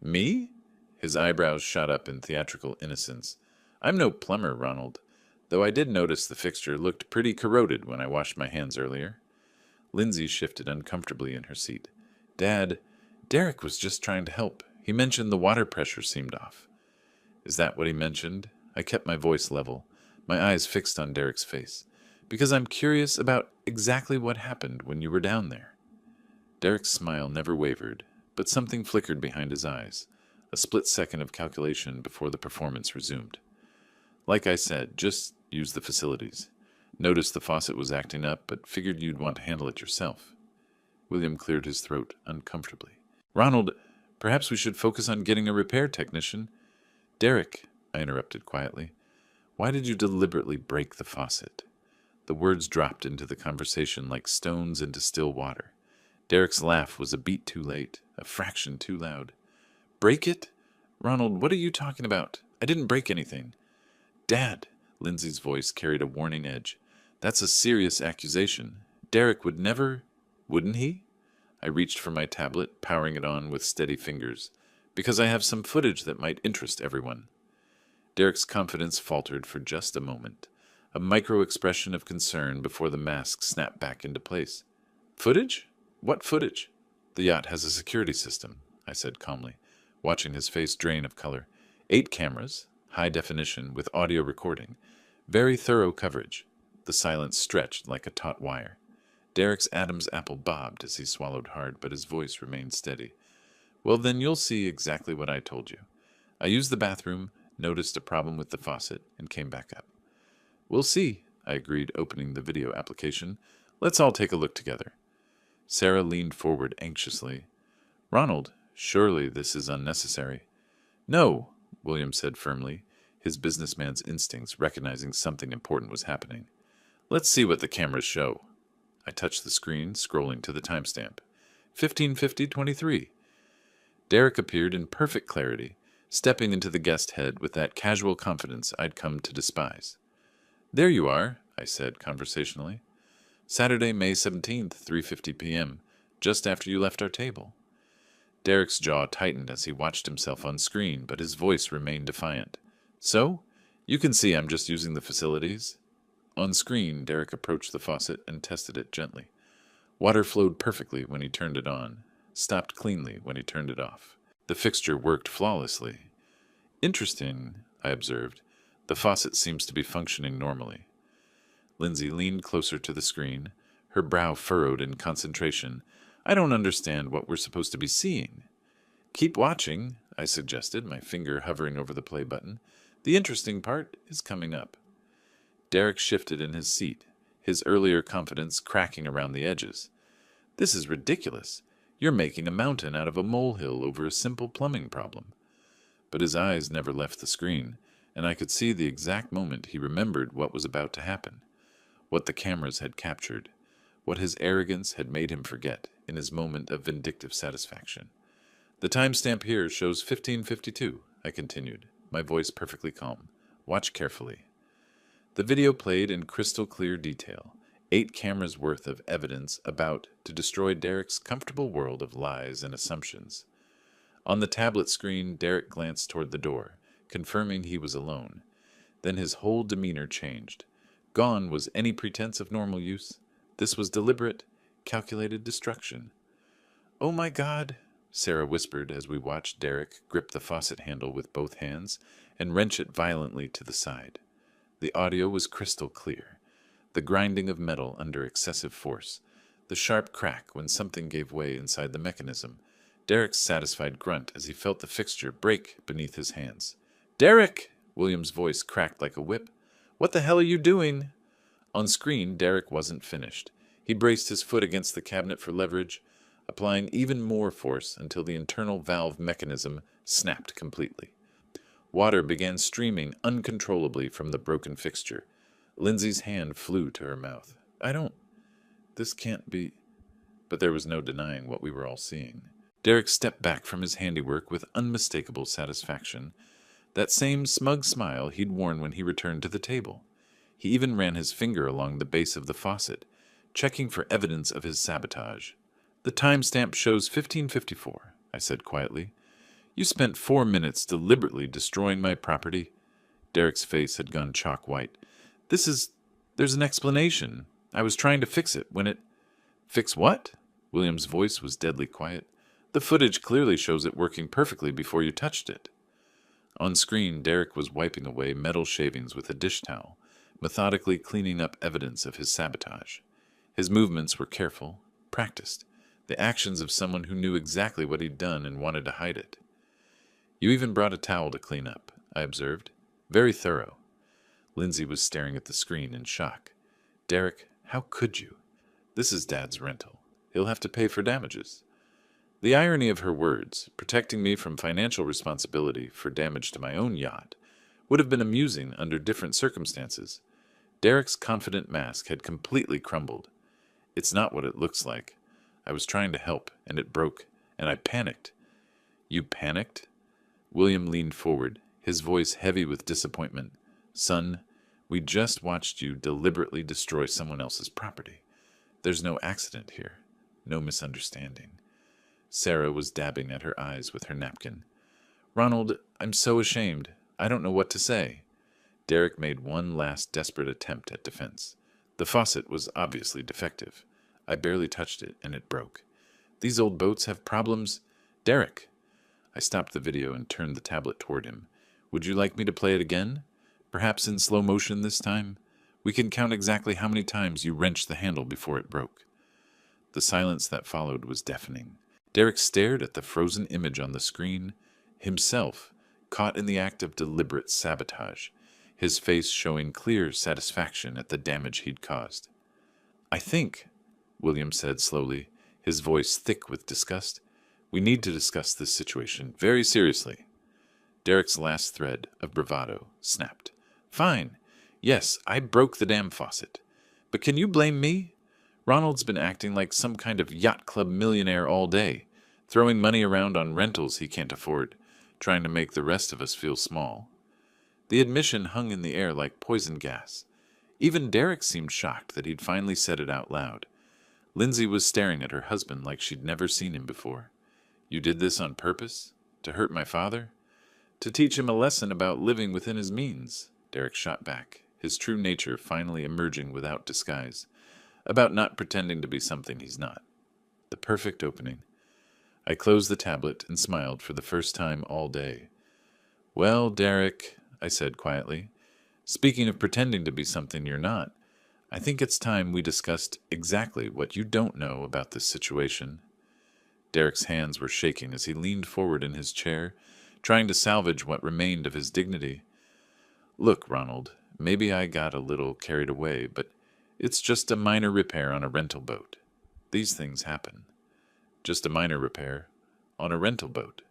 "Me?" His eyebrows shot up in theatrical innocence. "I'm no plumber, Ronald, though I did notice the fixture looked pretty corroded when I washed my hands earlier." Lindsay shifted uncomfortably in her seat. "Dad, Derek was just trying to help. He mentioned the water pressure seemed off." "Is that what he mentioned?" I kept my voice level, my eyes fixed on Derek's face. "Because I'm curious about exactly what happened when you were down there." Derek's smile never wavered, but something flickered behind his eyes, A split second of calculation before the performance resumed. Like I said, just use the facilities. Noticed the faucet was acting up, but figured you'd want to handle it yourself. William cleared his throat uncomfortably. Ronald, perhaps we should focus on getting a repair technician. Derek, I interrupted quietly, why did you deliberately break the faucet? The words dropped into the conversation like stones into still water. Derek's laugh was a beat too late, a fraction too loud. Break it? Ronald, what are you talking about? I didn't break anything. Dad, Lindsay's voice carried a warning edge. That's a serious accusation. Derek would never, wouldn't he? I reached for my tablet, powering it on with steady fingers, because I have some footage that might interest everyone. Derek's confidence faltered for just a moment, a micro-expression of concern before the mask snapped back into place. Footage? What footage? The yacht has a security system, I said calmly, watching his face drain of color. 8 cameras, high definition with audio recording, very thorough coverage. The silence stretched like a taut wire. Derek's Adam's apple bobbed as he swallowed hard, but his voice remained steady. Well, then you'll see exactly what I told you. I used the bathroom, noticed a problem with the faucet, and came back up. We'll see, I agreed, opening the video application. Let's all take a look together. Sarah leaned forward anxiously. Ronald, surely this is unnecessary. No, William said firmly, his businessman's instincts recognizing something important was happening. Let's see what the cameras show. I touched the screen, scrolling to the timestamp. 15:50:23. Derek appeared in perfect clarity, stepping into the guest head with that casual confidence I'd come to despise. There you are, I said conversationally. Saturday, May 17th, 3:50 p.m., just after you left our table. Derek's jaw tightened as he watched himself on screen, but his voice remained defiant. So, you can see I'm just using the facilities. On screen, Derek approached the faucet and tested it gently. Water flowed perfectly when he turned it on, stopped cleanly when he turned it off. The fixture worked flawlessly. Interesting, I observed. The faucet seems to be functioning normally. Lindsay leaned closer to the screen, her brow furrowed in concentration. I don't understand what we're supposed to be seeing. Keep watching, I suggested, my finger hovering over the play button. The interesting part is coming up. Derek shifted in his seat, his earlier confidence cracking around the edges. This is ridiculous. You're making a mountain out of a molehill over a simple plumbing problem. But his eyes never left the screen, and I could see the exact moment he remembered what was about to happen, what the cameras had captured, what his arrogance had made him forget in his moment of vindictive satisfaction. The timestamp here shows 15:52, I continued, my voice perfectly calm. Watch carefully. The video played in crystal clear detail, 8 cameras worth of evidence about to destroy Derek's comfortable world of lies and assumptions. On the tablet screen, Derek glanced toward the door, confirming he was alone. Then his whole demeanor changed. Gone was any pretense of normal use. This was deliberate, calculated destruction. Oh my God, Sarah whispered as we watched Derek grip the faucet handle with both hands and wrench it violently to the side. The audio was crystal clear, the grinding of metal under excessive force, the sharp crack when something gave way inside the mechanism, Derek's satisfied grunt as he felt the fixture break beneath his hands. Derek! William's voice cracked like a whip. What the hell are you doing? On screen, Derek wasn't finished. He braced his foot against the cabinet for leverage, applying even more force until the internal valve mechanism snapped completely. Water began streaming uncontrollably from the broken fixture. Lindsay's hand flew to her mouth. This can't be... But there was no denying what we were all seeing. Derek stepped back from his handiwork with unmistakable satisfaction, that same smug smile he'd worn when he returned to the table. He even ran his finger along the base of the faucet, checking for evidence of his sabotage. The timestamp shows 15:54, I said quietly. You spent 4 minutes deliberately destroying my property. Derek's face had gone chalk white. There's an explanation. I was trying to fix it when it... Fix what? William's voice was deadly quiet. The footage clearly shows it working perfectly before you touched it. On screen, Derek was wiping away metal shavings with a dish towel, methodically cleaning up evidence of his sabotage. His movements were careful, practiced, the actions of someone who knew exactly what he'd done and wanted to hide it. You even brought a towel to clean up, I observed. Very thorough. Lindsay was staring at the screen in shock. Derek, how could you? This is Dad's rental. He'll have to pay for damages. The irony of her words, protecting me from financial responsibility for damage to my own yacht, would have been amusing under different circumstances. Derek's confident mask had completely crumbled. It's not what it looks like. I was trying to help, and it broke, and I panicked. You panicked? William leaned forward, his voice heavy with disappointment. Son, we just watched you deliberately destroy someone else's property. There's no accident here, no misunderstanding. Sarah was dabbing at her eyes with her napkin. Ronald, I'm so ashamed. I don't know what to say. Derek made one last desperate attempt at defense. The faucet was obviously defective. I barely touched it, and it broke. These old boats have problems. Derek! I stopped the video and turned the tablet toward him. Would you like me to play it again? Perhaps in slow motion this time? We can count exactly how many times you wrenched the handle before it broke. The silence that followed was deafening. Derek stared at the frozen image on the screen, himself caught in the act of deliberate sabotage, his face showing clear satisfaction at the damage he'd caused. I think, William said slowly, his voice thick with disgust, we need to discuss this situation very seriously. Derek's last thread of bravado snapped. Fine. Yes, I broke the damn faucet. But can you blame me? Ronald's been acting like some kind of yacht club millionaire all day, throwing money around on rentals he can't afford, trying to make the rest of us feel small. The admission hung in the air like poison gas. Even Derek seemed shocked that he'd finally said it out loud. Lindsay was staring at her husband like she'd never seen him before. You did this on purpose? To hurt my father? To teach him a lesson about living within his means, Derek shot back, his true nature finally emerging without disguise, about not pretending to be something he's not. The perfect opening. I closed the tablet and smiled for the first time all day. Well, Derek, I said quietly, speaking of pretending to be something you're not, I think it's time we discussed exactly what you don't know about this situation. Derek's hands were shaking as he leaned forward in his chair, trying to salvage what remained of his dignity. Look, Ronald, maybe I got a little carried away, but it's just a minor repair on a rental boat. These things happen. Just a minor repair on a rental boat.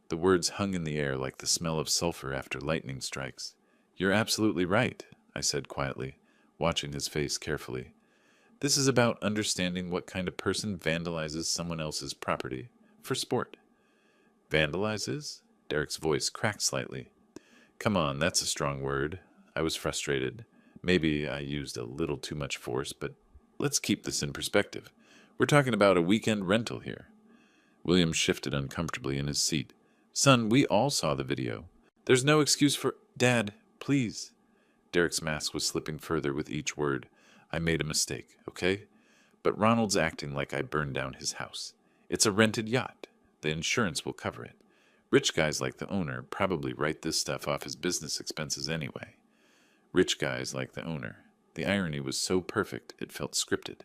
The words hung in the air like the smell of sulfur after lightning strikes. You're absolutely right, I said quietly, watching his face carefully. This is about understanding what kind of person vandalizes someone else's property for sport. Vandalizes? Derek's voice cracked slightly. Come on, that's a strong word. I was frustrated. Maybe I used a little too much force, but let's keep this in perspective. We're talking about a weekend rental here. William shifted uncomfortably in his seat. Son, we all saw the video. There's no excuse for... Dad, please. Derek's mask was slipping further with each word. I made a mistake, okay? But Ronald's acting like I burned down his house. It's a rented yacht. The insurance will cover it. Rich guys like the owner probably write this stuff off as business expenses anyway. Rich guys like the owner. The irony was so perfect it felt scripted.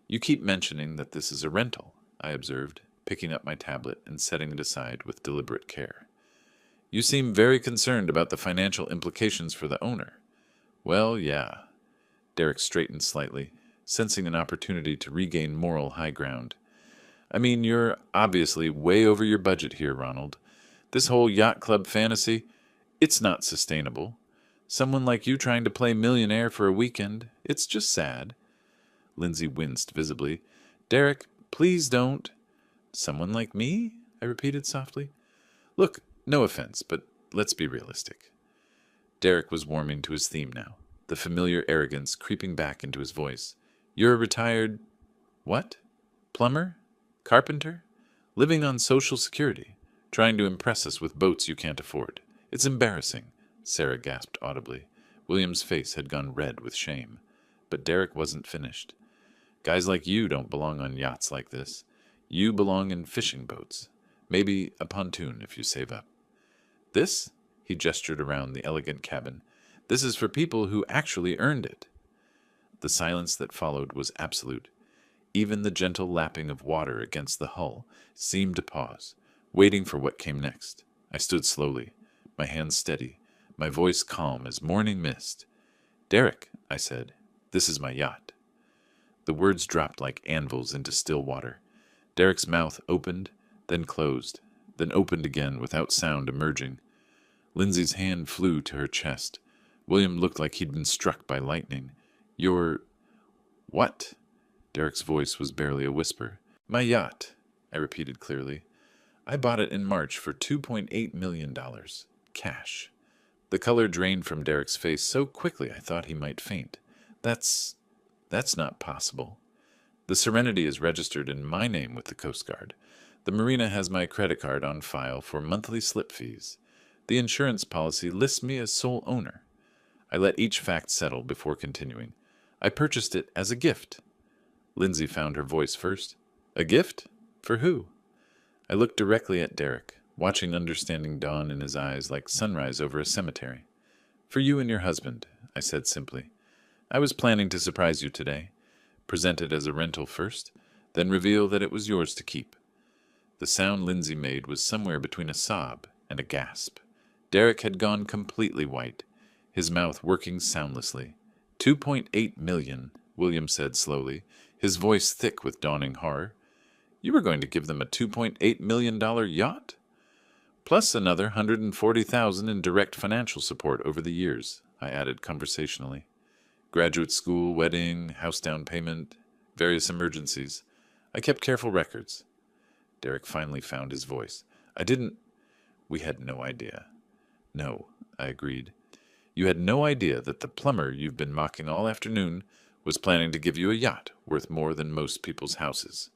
You keep mentioning that this is a rental, I observed, picking up my tablet and setting it aside with deliberate care. You seem very concerned about the financial implications for the owner. Well, yeah. Derek straightened slightly, sensing an opportunity to regain moral high ground. I mean, you're obviously way over your budget here, Ronald. This whole yacht club fantasy, it's not sustainable. Someone like you trying to play millionaire for a weekend, it's just sad. Lindsay winced visibly. Derek, please don't. Someone like me? I repeated softly. Look, no offense, but let's be realistic. Derek was warming to his theme now, the familiar arrogance creeping back into his voice. You're a retired... what? Plumber? Carpenter? Living on Social Security, trying to impress us with boats you can't afford. It's embarrassing, Sarah gasped audibly. William's face had gone red with shame. But Derek wasn't finished. Guys like you don't belong on yachts like this. You belong in fishing boats. Maybe a pontoon if you save up. This? He gestured around the elegant cabin. This is for people who actually earned it. The silence that followed was absolute. Even the gentle lapping of water against the hull seemed to pause, waiting for what came next. I stood slowly, my hands steady, my voice calm as morning mist. "Derek," I said, "this is my yacht." The words dropped like anvils into still water. Derek's mouth opened, then closed, then opened again without sound emerging. Lindsay's hand flew to her chest. William looked like he'd been struck by lightning. "Your... what?" Derek's voice was barely a whisper. "My yacht," I repeated clearly. "I bought it in March for $2.8 million. Cash." The color drained from Derek's face so quickly I thought he might faint. That's not possible. The Serenity is registered in my name with the Coast Guard. The marina has my credit card on file for monthly slip fees. The insurance policy lists me as sole owner. I let each fact settle before continuing. I purchased it as a gift. Lindsay found her voice first. "A gift? For who?" I looked directly at Derek, watching understanding dawn in his eyes like sunrise over a cemetery. "For you and your husband," I said simply. "I was planning to surprise you today. Present it as a rental first, then reveal that it was yours to keep." The sound Lindsay made was somewhere between a sob and a gasp. Derek had gone completely white, his mouth working soundlessly. $2.8 million, William said slowly, his voice thick with dawning horror. "You were going to give them a $2.8 million yacht?" "Plus another $140,000 in direct financial support over the years," I added conversationally. "Graduate school, wedding, house down payment, various emergencies. I kept careful records." Derek finally found his voice. We had no idea." "No," I agreed. "You had no idea that the plumber you've been mocking all afternoon was planning to give you a yacht worth more than most people's houses."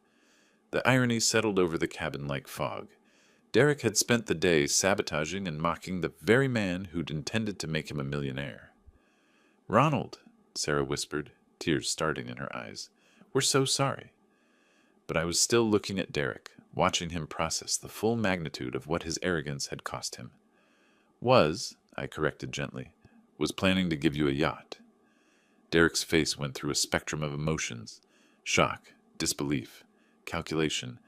The irony settled over the cabin like fog. Derek had spent the day sabotaging and mocking the very man who'd intended to make him a millionaire. "Ronald," Sarah whispered, tears starting in her eyes, "we're so sorry." But I was still looking at Derek, watching him process the full magnitude of what his arrogance had cost him. I corrected gently, was planning to give you a yacht." Derek's face went through a spectrum of emotions: shock, disbelief, calculation,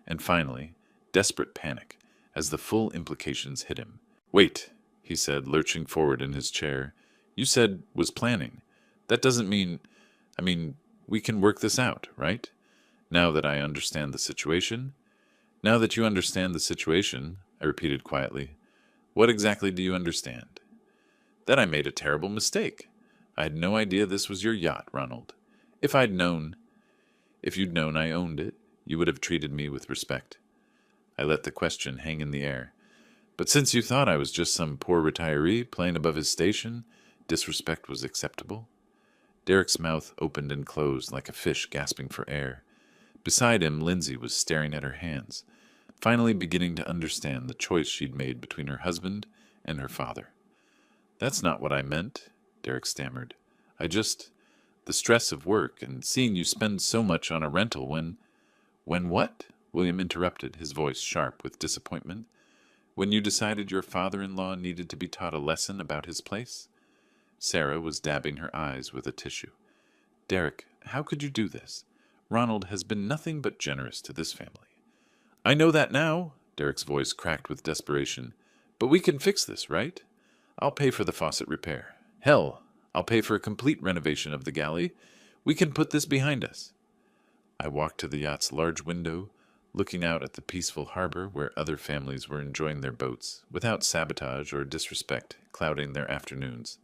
and finally, desperate panic, as the full implications hit him. "Wait," he said, lurching forward in his chair. "You said was planning. That doesn't mean... we can work this out, right? Now that I understand the situation?" "Now that you understand the situation," I repeated quietly. "What exactly do you understand?" "That I made a terrible mistake. I had no idea this was your yacht, Ronald. If you'd known I owned it, you would have treated me with respect." I let the question hang in the air. "But since you thought I was just some poor retiree playing above his station, disrespect was acceptable?" Derek's mouth opened and closed like a fish gasping for air. Beside him, Lindsay was staring at her hands, finally beginning to understand the choice she'd made between her husband and her father. "That's not what I meant," Derek stammered. The stress of work and seeing you spend so much on a rental when..." "When what?" William interrupted, his voice sharp with disappointment. "When you decided your father-in-law needed to be taught a lesson about his place?" Sarah was dabbing her eyes with a tissue. "Derek, how could you do this? Ronald has been nothing but generous to this family." "I know that now," Derek's voice cracked with desperation. "But we can fix this, right? I'll pay for the faucet repair. Hell, I'll pay for a complete renovation of the galley. We can put this behind us." I walked to the yacht's large window, looking out at the peaceful harbor where other families were enjoying their boats, without sabotage or disrespect clouding their afternoons.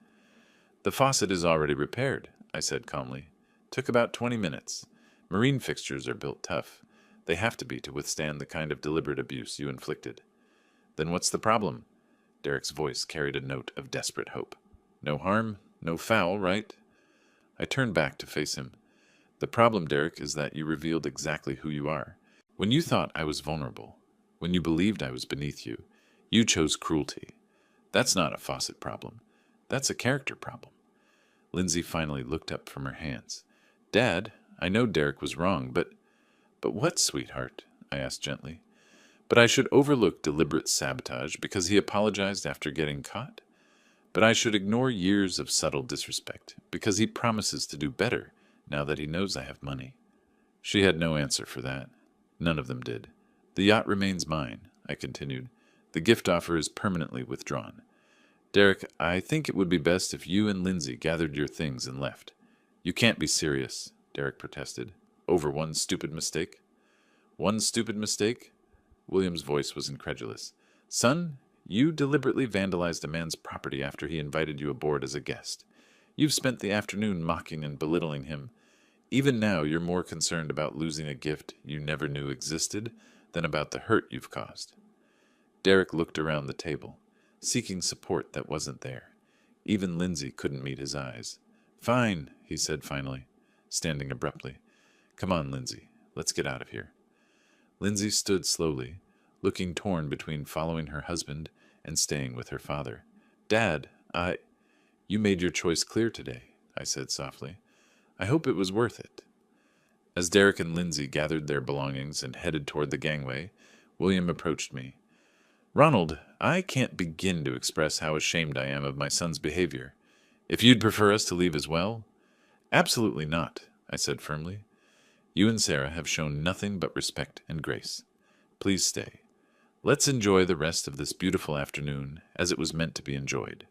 "The faucet is already repaired," I said calmly. "Took about 20 minutes. Marine fixtures are built tough. They have to be to withstand the kind of deliberate abuse you inflicted." "Then what's the problem?" Derek's voice carried a note of desperate hope. "No harm, no foul, right?" I turned back to face him. "The problem, Derek, is that you revealed exactly who you are. When you thought I was vulnerable, when you believed I was beneath you, you chose cruelty. That's not a faucet problem. That's a character problem." Lindsay finally looked up from her hands. "Dad, I know Derek was wrong, but what, sweetheart?" I asked gently. "But I should overlook deliberate sabotage because he apologized after getting caught? But I should ignore years of subtle disrespect because he promises to do better now that he knows I have money?" She had no answer for that. None of them did. "The yacht remains mine," I continued. The gift offer is permanently withdrawn. Derek, I think it would be best if you and Lindsay gathered your things and left. You can't be serious, Derek protested. Over one stupid mistake? One stupid mistake? William's voice was incredulous. Son, you deliberately vandalized a man's property after he invited you aboard as a guest. You've spent the afternoon mocking and belittling him. Even now, you're more concerned about losing a gift you never knew existed than about the hurt you've caused. Derek looked around the table, seeking support that wasn't there. Even Lindsay couldn't meet his eyes. Fine, he said finally, standing abruptly. Come on, Lindsay, let's get out of here. Lindsay stood slowly, looking torn between following her husband and staying with her father. Dad, You made your choice clear today, I said softly. I hope it was worth it. As Derek and Lindsay gathered their belongings and headed toward the gangway, William approached me. Ronald, I can't begin to express how ashamed I am of my son's behavior. If you'd prefer us to leave as well? Absolutely not, I said firmly. You and Sarah have shown nothing but respect and grace. Please stay. Let's enjoy the rest of this beautiful afternoon as it was meant to be enjoyed.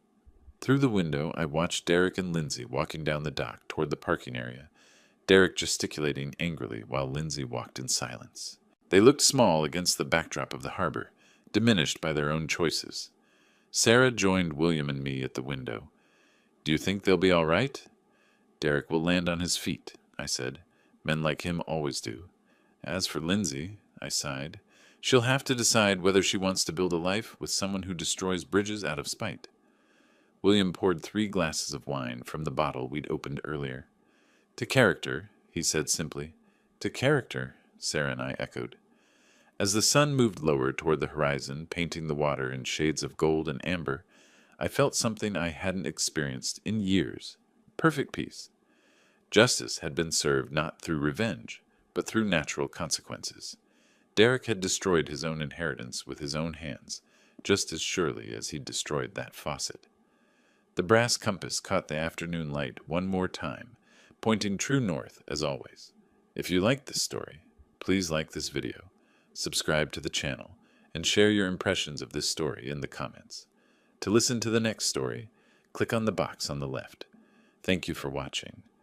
Through the window, I watched Derek and Lindsay walking down the dock toward the parking area, Derek gesticulating angrily while Lindsay walked in silence. They looked small against the backdrop of the harbor, diminished by their own choices. Sarah joined William and me at the window. Do you think they'll be all right? Derek will land on his feet, I said. Men like him always do. As for Lindsay, I sighed, she'll have to decide whether she wants to build a life with someone who destroys bridges out of spite. William poured 3 glasses of wine from the bottle we'd opened earlier. To character, he said simply. To character, Sarah and I echoed. As the sun moved lower toward the horizon, painting the water in shades of gold and amber, I felt something I hadn't experienced in years. Perfect peace. Justice had been served not through revenge, but through natural consequences. Derek had destroyed his own inheritance with his own hands, just as surely as he'd destroyed that faucet. The brass compass caught the afternoon light one more time, pointing true north as always. If you liked this story, please like this video, subscribe to the channel, and share your impressions of this story in the comments. To listen to the next story, click on the box on the left. Thank you for watching.